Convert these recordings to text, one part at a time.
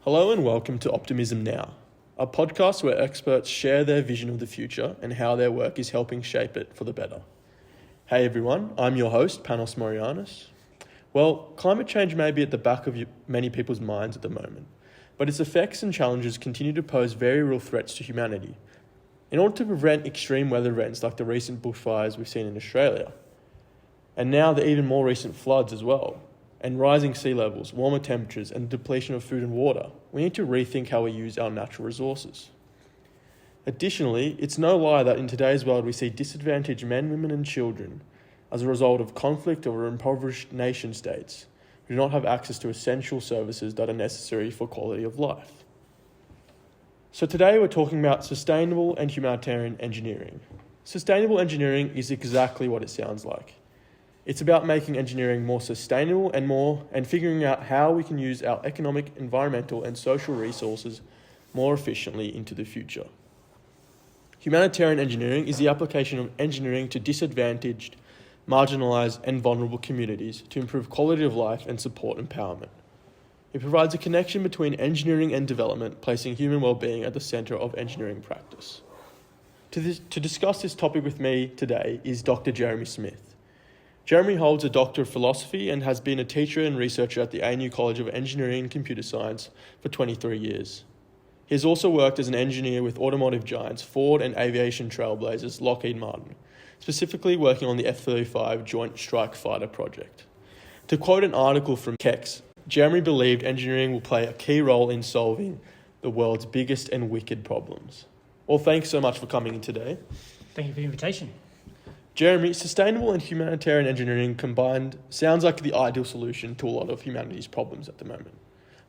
Hello and welcome to Optimism Now, a podcast where experts share their vision of the future and how their work is helping shape it for the better. Hey everyone, I'm your host, Panos Morianis. Well, climate change may be at the back of many people's minds at the moment, but its effects and challenges continue to pose very real threats to humanity. In order to prevent extreme weather events like the recent bushfires we've seen in Australia, and now the even more recent floods as well, and rising sea levels, warmer temperatures, and depletion of food and water, we need to rethink how we use our natural resources. Additionally, it's no lie that in today's world we see disadvantaged men, women, and children as a result of conflict or impoverished nation states who do not have access to essential services that are necessary for quality of life. So today we're talking about sustainable and humanitarian engineering. Sustainable engineering is exactly what it sounds like. It's about making engineering more sustainable and figuring out how we can use our economic, environmental, and social resources more efficiently into the future. Humanitarian engineering is the application of engineering to disadvantaged, marginalised, and vulnerable communities to improve quality of life and support empowerment. It provides a connection between engineering and development, placing human well-being at the centre of engineering practice. To discuss this topic with me today is Dr. Jeremy Smith. Jeremy holds a Doctor of Philosophy and has been a teacher and researcher at the ANU College of Engineering and Computer Science for 23 years. He has also worked as an engineer with automotive giants Ford and aviation trailblazers Lockheed Martin, specifically working on the F-35 Joint Strike Fighter project. To quote an article from Kex, Jeremy believed engineering will play a key role in solving the world's biggest and wicked problems. Well, thanks so much for coming in today. Thank you for the invitation. Jeremy, sustainable and humanitarian engineering combined sounds like the ideal solution to a lot of humanity's problems at the moment.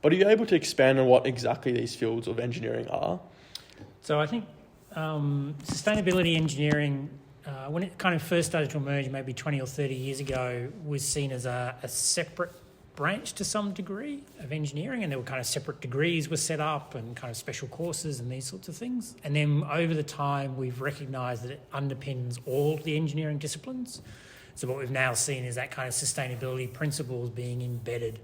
But are you able to expand on what exactly these fields of engineering are? So I think sustainability engineering, when it kind of first started to emerge maybe 20 or 30 years ago, was seen as a separate branch to some degree of engineering, and there were kind of separate degrees were set up and kind of special courses and these sorts of things. And then over the time, we've recognised that it underpins all the engineering disciplines. So what we've now seen is that kind of sustainability principles being embedded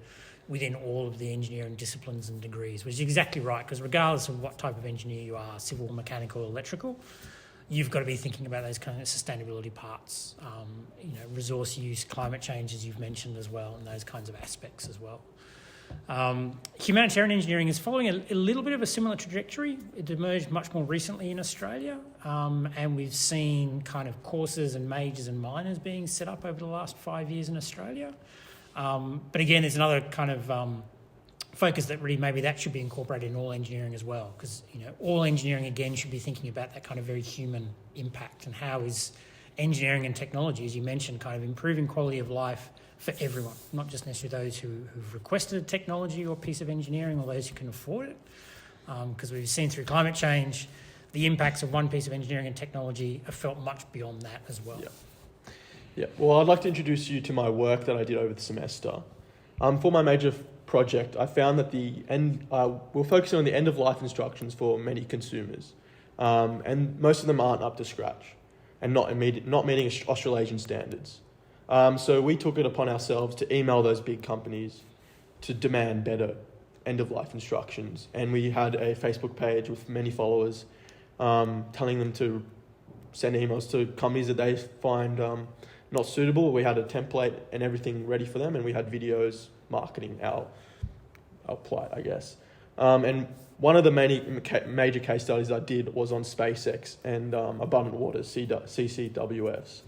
within all of the engineering disciplines and degrees, which is exactly right, because regardless of what type of engineer you are, civil, mechanical, electrical, you've got to be thinking about those kind of sustainability parts, resource use, climate change, as you've mentioned as well, and those kinds of aspects as well. Humanitarian engineering is following a little bit of a similar trajectory. It emerged much more recently in Australia, and we've seen kind of courses and majors and minors being set up over the last 5 years in Australia. But again, there's another kind of focus that really maybe that should be incorporated in all engineering as well, because all engineering again should be thinking about that kind of very human impact and how is engineering and technology, as you mentioned, kind of improving quality of life for everyone, not just necessarily those who've requested a technology or piece of engineering or those who can afford it, because we've seen through climate change the impacts of one piece of engineering and technology are felt much beyond that as well. Yeah. Well, I'd like to introduce you to my work that I did over the semester. For my major project, I found that we're focusing on the end-of-life instructions for many consumers, and most of them aren't up to scratch and not meeting Australasian standards. So we took it upon ourselves to email those big companies to demand better end-of-life instructions, and we had a Facebook page with many followers telling them to send emails to companies that they find not suitable. We had a template and everything ready for them, and we had videos marketing our plight, I guess. And one of the many major case studies I did was on SpaceX and Abundant Waters, CWFs.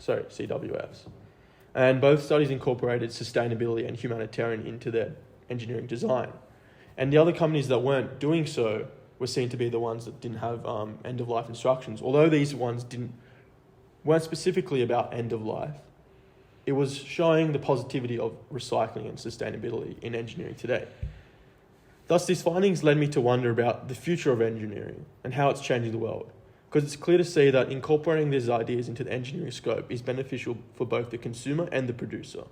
And both studies incorporated sustainability and humanitarian into their engineering design. And the other companies that weren't doing so were seen to be the ones that didn't have end-of-life instructions. Although these ones weren't specifically about end-of-life, it was showing the positivity of recycling and sustainability in engineering today. Thus, these findings led me to wonder about the future of engineering and how it's changing the world, because it's clear to see that incorporating these ideas into the engineering scope is beneficial for both the consumer and the producer.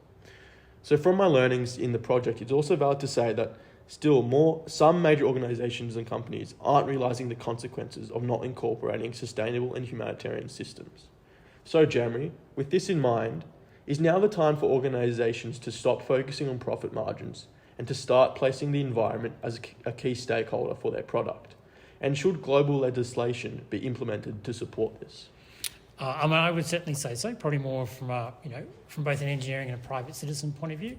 So from my learnings in the project, it's also valid to say that some major organisations and companies aren't realising the consequences of not incorporating sustainable and humanitarian systems. So Jeremy, with this in mind, is now the time for organisations to stop focusing on profit margins and to start placing the environment as a key stakeholder for their product? And should global legislation be implemented to support this? I would certainly say so, probably more from from both an engineering and a private citizen point of view.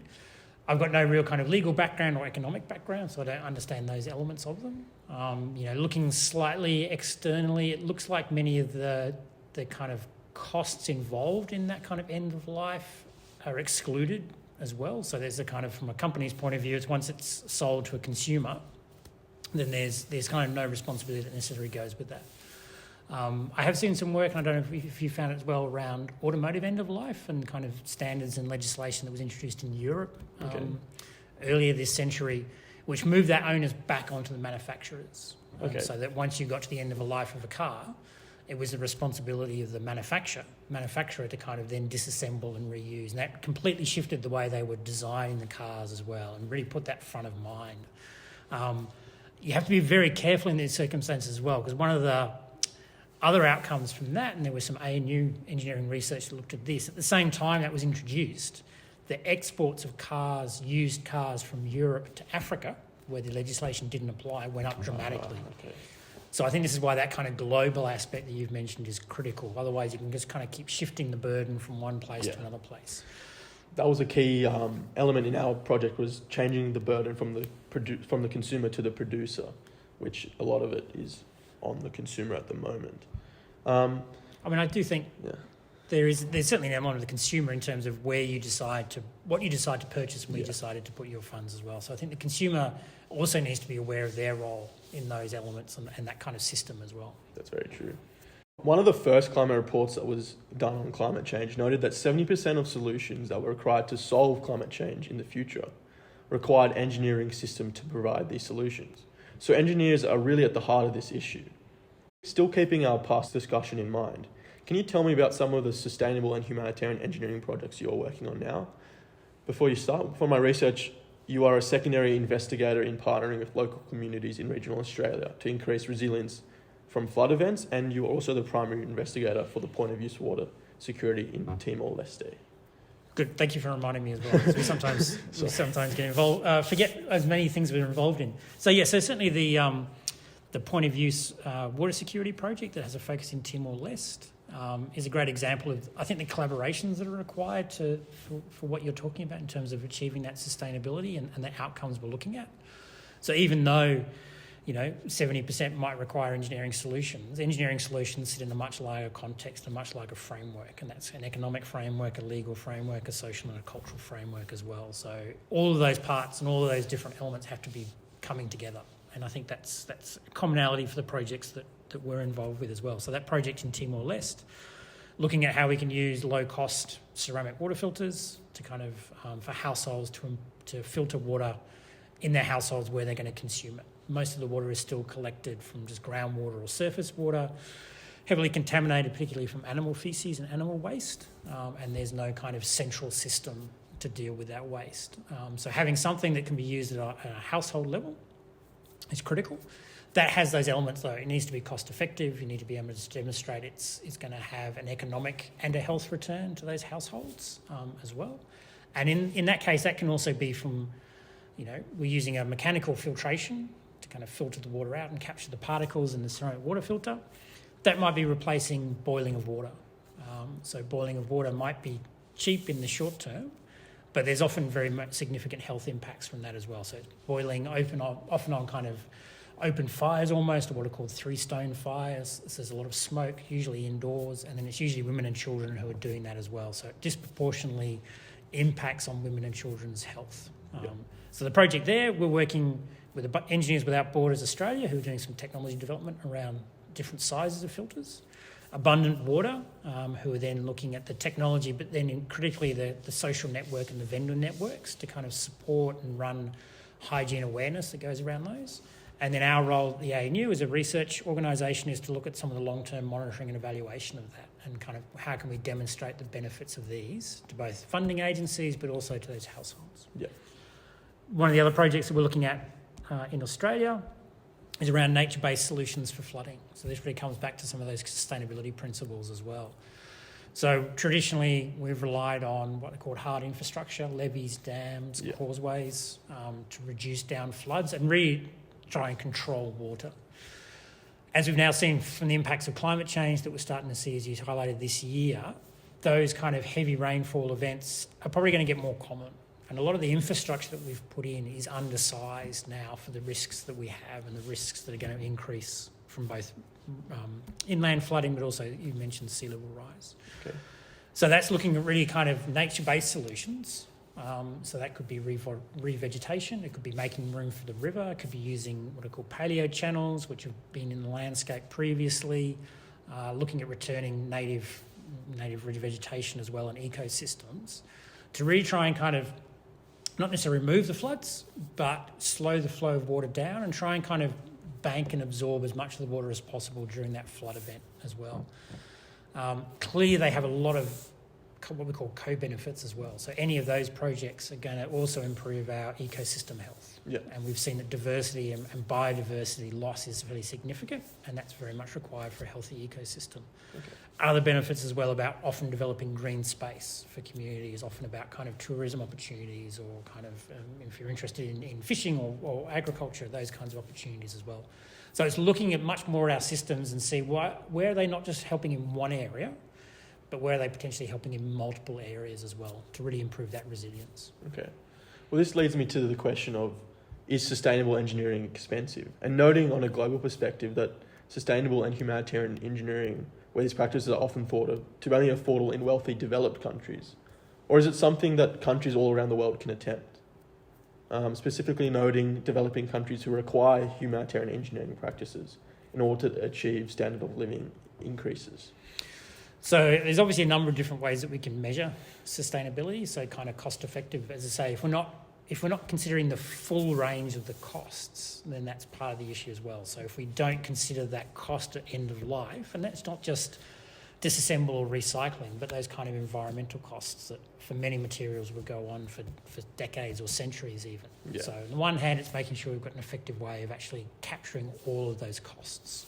I've got no real kind of legal background or economic background, so I don't understand those elements of them. Looking slightly externally, it looks like many of the kind of costs involved in that kind of end of life are excluded as well. So there's a kind of, from a company's point of view, it's once it's sold to a consumer, then there's kind of no responsibility that necessarily goes with that. I have seen some work, and I don't know if you found it as well, around automotive end of life and kind of standards and legislation that was introduced in Europe earlier this century, which moved that onus back onto the manufacturers. So that once you got to the end of a life of a car, it was the responsibility of the manufacturer to kind of then disassemble and reuse. And that completely shifted the way they were designing the cars as well, and really put that front of mind. You have to be very careful in these circumstances as well, because one of the other outcomes from that, and there was some ANU engineering research that looked at this, at the same time that was introduced, the exports of cars, used cars from Europe to Africa, where the legislation didn't apply, went up dramatically. So I think this is why that kind of global aspect that you've mentioned is critical. Otherwise, you can just kind of keep shifting the burden from one place to another place. That was a key element in our project, was changing the burden from the consumer to the producer, which a lot of it is on the consumer at the moment. I do think there's certainly an element of the consumer in terms of what you decide to purchase and where you decided to put your funds as well. So I think the consumer also needs to be aware of their role in those elements and that kind of system as well. That's very true. One of the first climate reports that was done on climate change noted that 70% of solutions that were required to solve climate change in the future required engineering system to provide these solutions. So engineers are really at the heart of this issue. Still keeping our past discussion in mind, can you tell me about some of the sustainable and humanitarian engineering projects you're working on now? Before you start, for my research, you are a secondary investigator in partnering with local communities in regional Australia to increase resilience from flood events, and you are also the primary investigator for the point of use water security in Timor-Leste. Good, thank you for reminding me as well, because we sometimes get involved, forget as many things we're involved in. So certainly the point of use water security project that has a focus in Timor-Leste is a great example of, I think, the collaborations that are required for what you're talking about in terms of achieving that sustainability and the outcomes we're looking at. So even though 70% might require engineering solutions sit in a much larger context, a much larger framework, and that's an economic framework, a legal framework, a social and a cultural framework as well. So all of those parts and all of those different elements have to be coming together, and I think that's a commonality for the projects that we're involved with as well. So that project in Timor-Leste, looking at how we can use low-cost ceramic water filters to kind of for households to filter water in their households where they're going to consume it. Most of the water is still collected from just groundwater or surface water, heavily contaminated, particularly from animal feces and animal waste, and there's no kind of central system to deal with that waste. So having something that can be used at a household level is critical. That has those elements, though. It needs to be cost effective. You need to be able to demonstrate it's going to have an economic and a health return to those households as well. And in that case, that can also be from, we're using a mechanical filtration to kind of filter the water out and capture the particles in the ceramic water filter. That might be replacing boiling of water. So boiling of water might be cheap in the short term, but there's often very much significant health impacts from that as well. So boiling often on kind of open fires almost, or what are called three-stone fires. So there's a lot of smoke, usually indoors, and then it's usually women and children who are doing that as well. So it disproportionately impacts on women and children's health. So the project there, we're working with Engineers Without Borders Australia, who are doing some technology development around different sizes of filters. Abundant Water, who are then looking at the technology, but then critically the social network and the vendor networks to kind of support and run hygiene awareness that goes around those. And then our role at the ANU as a research organisation is to look at some of the long-term monitoring and evaluation of that, and kind of how can we demonstrate the benefits of these to both funding agencies but also to those households. Yeah. One of the other projects that we're looking at in Australia is around nature-based solutions for flooding. So this really comes back to some of those sustainability principles as well. So traditionally, we've relied on what are called hard infrastructure, levees, dams, causeways, to reduce down floods and really try and control water. As we've now seen from the impacts of climate change that we're starting to see, as you highlighted this year, those kind of heavy rainfall events are probably going to get more common. And a lot of the infrastructure that we've put in is undersized now for the risks that we have and the risks that are going to increase from both inland flooding, but also you mentioned sea level rise. Okay. So that's looking at really kind of nature-based solutions. So that could be revegetation, it could be making room for the river, it could be using what are called paleo channels, which have been in the landscape previously, looking at returning native revegetation as well and ecosystems to really try and kind of not necessarily remove the floods, but slow the flow of water down and try and kind of bank and absorb as much of the water as possible during that flood event as well. Clearly, they have a lot of what we call co-benefits as well. So any of those projects are going to also improve our ecosystem health. Yeah. And we've seen that diversity and biodiversity loss is really significant, and that's very much required for a healthy ecosystem. Okay. Other benefits as well about often developing green space for communities, often about kind of tourism opportunities or kind of, if you're interested in fishing or agriculture, those kinds of opportunities as well. So it's looking at much more our systems and see where are they not just helping in one area, but where are they potentially helping in multiple areas as well to really improve that resilience. Okay. Well, this leads me to the question of, is sustainable engineering expensive? And noting on a global perspective that sustainable and humanitarian engineering, where these practices are often thought of, to be only affordable in wealthy, developed countries? Or is it something that countries all around the world can attempt? Specifically noting developing countries who require humanitarian engineering practices in order to achieve standard of living increases. So there's obviously a number of different ways that we can measure sustainability. So kind of cost effective, as I say, if we're not considering the full range of the costs, then that's part of the issue as well. So if we don't consider that cost at end of life, and that's not just disassemble or recycling, but those kind of environmental costs that for many materials will go on for decades or centuries even. Yeah. So on the one hand, it's making sure we've got an effective way of actually capturing all of those costs.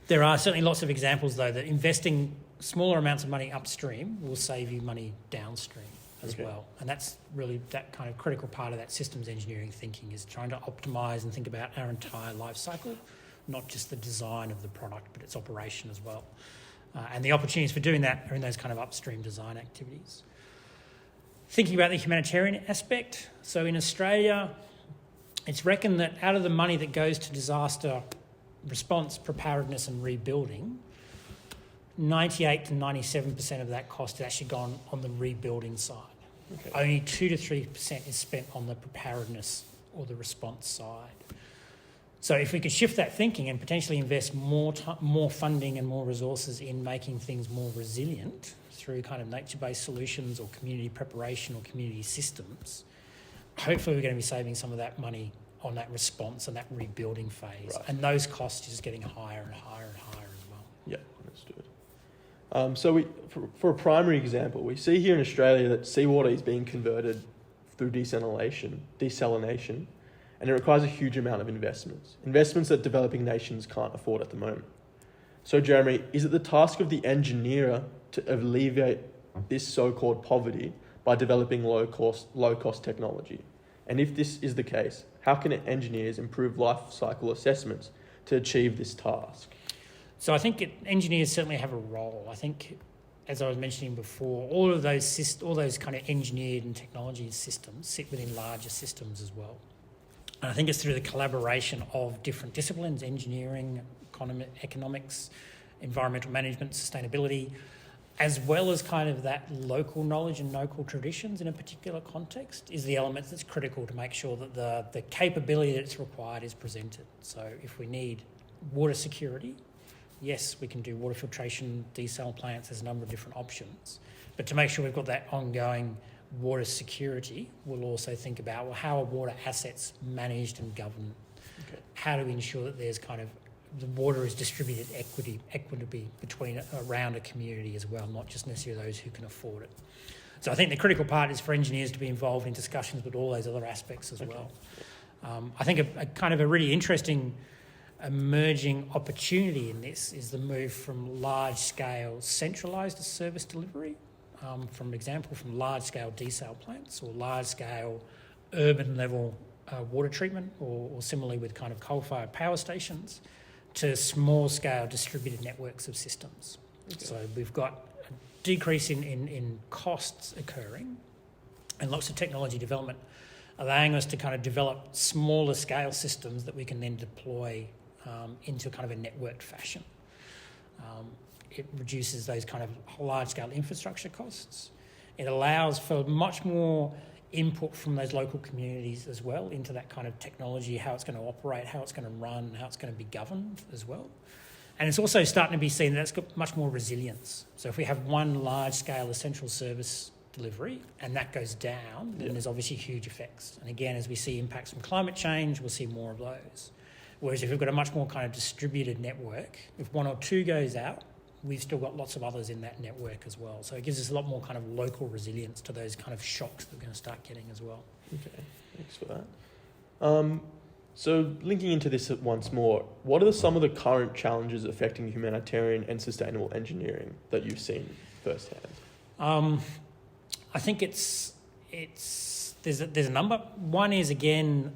There are certainly lots of examples, though, that investing smaller amounts of money upstream will save you money downstream as well. And that's really that kind of critical part of that systems engineering thinking, is trying to optimise and think about our entire life cycle, not just the design of the product, but its operation as well. And the opportunities for doing that are in those kind of upstream design activities. Thinking about the humanitarian aspect, so in Australia, it's reckoned that out of the money that goes to disaster response, preparedness and rebuilding, 98 to 97% of that cost has actually gone on the rebuilding side. Okay. Only 2 to 3% is spent on the preparedness or the response side. So if we could shift that thinking and potentially invest more funding and more resources in making things more resilient through kind of nature-based solutions or community preparation or community systems, hopefully we're going to be saving some of that money on that response and that rebuilding phase. Right. And those costs are just getting higher and higher and higher as well. Yeah, understood. So for a primary example, we see here in Australia that seawater is being converted through desalination, and it requires a huge amount of investments that developing nations can't afford at the moment. So Jeremy, is it the task of the engineer to alleviate this so-called poverty by developing low-cost technology? And if this is the case, how can engineers improve life cycle assessments to achieve this task? So I think engineers certainly have a role. I think, as I was mentioning before, all those kind of engineered and technology systems sit within larger systems as well. And I think it's through the collaboration of different disciplines, engineering, economics, environmental management, sustainability, as well as kind of that local knowledge and local traditions in a particular context, is the element that's critical to make sure that the capability that's required is presented. So if we need water security, yes, we can do water filtration, desal plants, there's a number of different options. But to make sure we've got that ongoing water security, we'll also think about, well, how are water assets managed and governed? Okay. How do we ensure that there's kind of the water is distributed equitably around a community as well, not just necessarily those who can afford it. So I think the critical part is for engineers to be involved in discussions with all those other aspects as well. I think a kind of a really interesting emerging opportunity in this is the move from large-scale centralised service delivery, from large-scale desal plants or large-scale urban-level water treatment, or similarly with kind of coal-fired power stations, to small-scale distributed networks of systems. Okay. So we've got a decrease in costs occurring and lots of technology development allowing us to kind of develop smaller scale systems that we can then deploy into kind of a networked fashion. It reduces those kind of large-scale infrastructure costs. It allows for much more input from those local communities as well into that kind of technology, how it's going to operate, how it's going to run, how it's going to be governed as well. And it's also starting to be seen that it's got much more resilience. So if we have one large-scale essential service delivery and that goes down, then there's obviously huge effects. And again, as we see impacts from climate change, we'll see more of those. Whereas if we've got a much more kind of distributed network, if one or two goes out, we've still got lots of others in that network as well. So it gives us a lot more kind of local resilience to those kind of shocks that we're going to start getting as well. Okay, thanks for that. So linking into this once more, what are some of the current challenges affecting humanitarian and sustainable engineering that you've seen firsthand? I think there's a number. One is, again,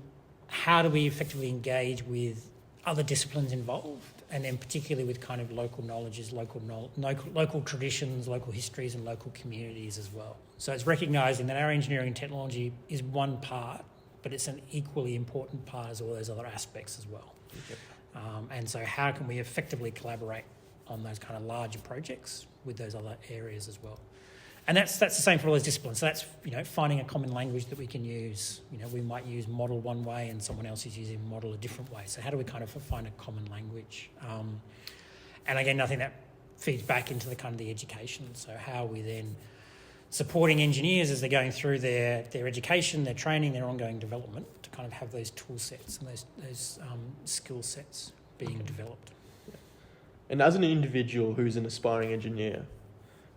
how do we effectively engage with other disciplines involved, and then particularly with kind of local knowledges, local traditions, local histories and local communities as well. So it's recognising that our engineering and technology is one part, but it's an equally important part as all those other aspects as well. Okay. And so how can we effectively collaborate on those kind of larger projects with those other areas as well? And that's the same for all those disciplines. So that's, finding a common language that we can use. We might use model one way and someone else is using model a different way. So how do we kind of find a common language? And again, I think that feeds back into the kind of the education. So how are we then supporting engineers as they're going through their education, their training, their ongoing development to kind of have those tool sets and those skill sets being developed. Yeah. And as an individual who's an aspiring engineer,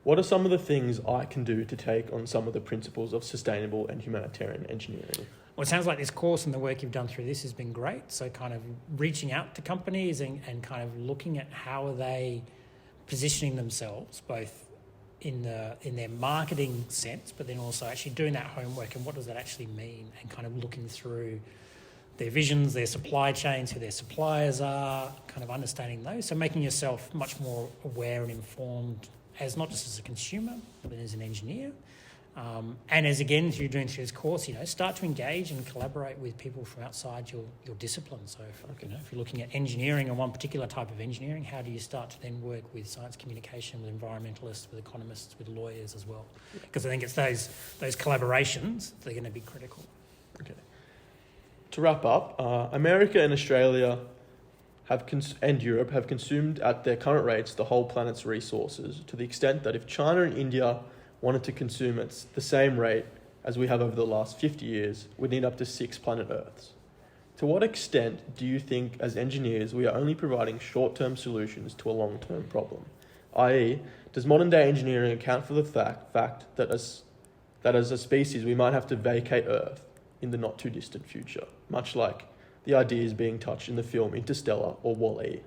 what are some of the things I can do to take on some of the principles of sustainable and humanitarian engineering? Well, it sounds like this course and the work you've done through this has been great. So kind of reaching out to companies and kind of looking at how are they positioning themselves, both in their marketing sense, but then also actually doing that homework and what does that actually mean, and kind of looking through their visions, their supply chains, who their suppliers are, kind of understanding those. So making yourself much more aware and informed, as not just as a consumer, but as an engineer. And as, again, if you're doing through this course, start to engage and collaborate with people from outside your discipline. So if you're looking at engineering and one particular type of engineering, how do you start to then work with science communication, with environmentalists, with economists, with lawyers as well? Because I think it's those collaborations that are going to be critical. Okay. To wrap up, America and Australia and Europe have consumed at their current rates the whole planet's resources, to the extent that if China and India wanted to consume at the same rate as we have over the last 50 years, we'd need up to 6 planet Earths. To what extent do you think, as engineers, we are only providing short-term solutions to a long-term problem? i.e., does modern-day engineering account for the fact that as a species we might have to vacate Earth in the not-too-distant future, much like the ideas being touched in the film Interstellar or WALL-E?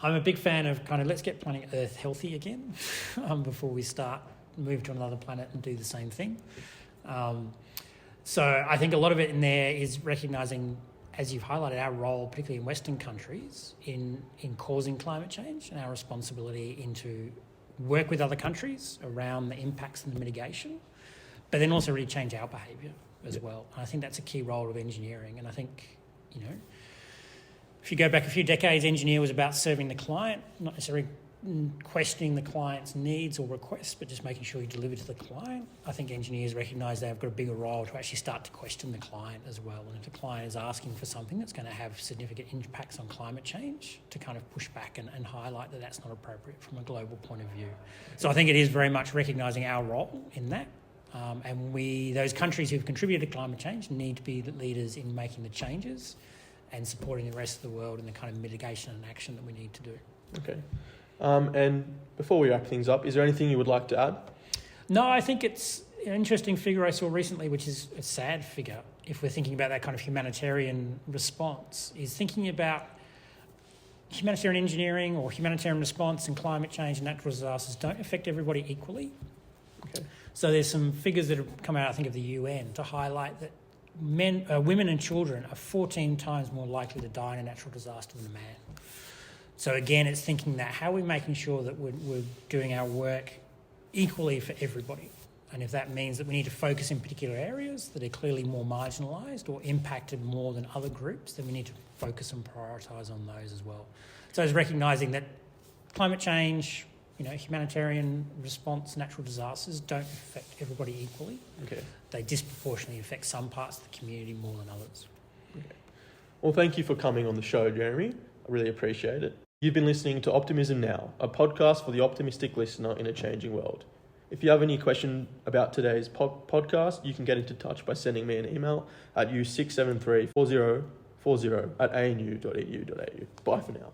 I'm a big fan of kind of let's get planet Earth healthy again before we move to another planet and do the same thing. So I think a lot of it in there is recognising, as you've highlighted, our role, particularly in Western countries, in causing climate change, and our responsibility into work with other countries around the impacts and the mitigation, but then also really change our behaviour as well. And I think that's a key role of engineering. And I think, if you go back a few decades, engineer was about serving the client, not necessarily questioning the client's needs or requests, but just making sure you deliver to the client. I think engineers recognise they've got a bigger role to actually start to question the client as well. And if the client is asking for something that's going to have significant impacts on climate change, to kind of push back and highlight that that's not appropriate from a global point of view. So I think it is very much recognising our role in that. And those countries who've contributed to climate change need to be the leaders in making the changes and supporting the rest of the world in the kind of mitigation and action that we need to do. Okay. And before we wrap things up, is there anything you would like to add? No, I think it's an interesting figure I saw recently, which is a sad figure, if we're thinking about that kind of humanitarian response, is thinking about humanitarian engineering or humanitarian response and climate change and natural disasters don't affect everybody equally. Okay. So there's some figures that have come out, I think, of the UN to highlight that women and children are 14 times more likely to die in a natural disaster than a man. So again, it's thinking that how are we making sure that we're doing our work equally for everybody? And if that means that we need to focus in particular areas that are clearly more marginalised or impacted more than other groups, then we need to focus and prioritise on those as well. So it's recognising that climate change, humanitarian response, natural disasters don't affect everybody equally. Okay. They disproportionately affect some parts of the community more than others. Okay. Well, thank you for coming on the show, Jeremy. I really appreciate it. You've been listening to Optimism Now, a podcast for the optimistic listener in a changing world. If you have any question about today's podcast, you can get into touch by sending me an email at u6734040@anu.edu.au. Bye for now.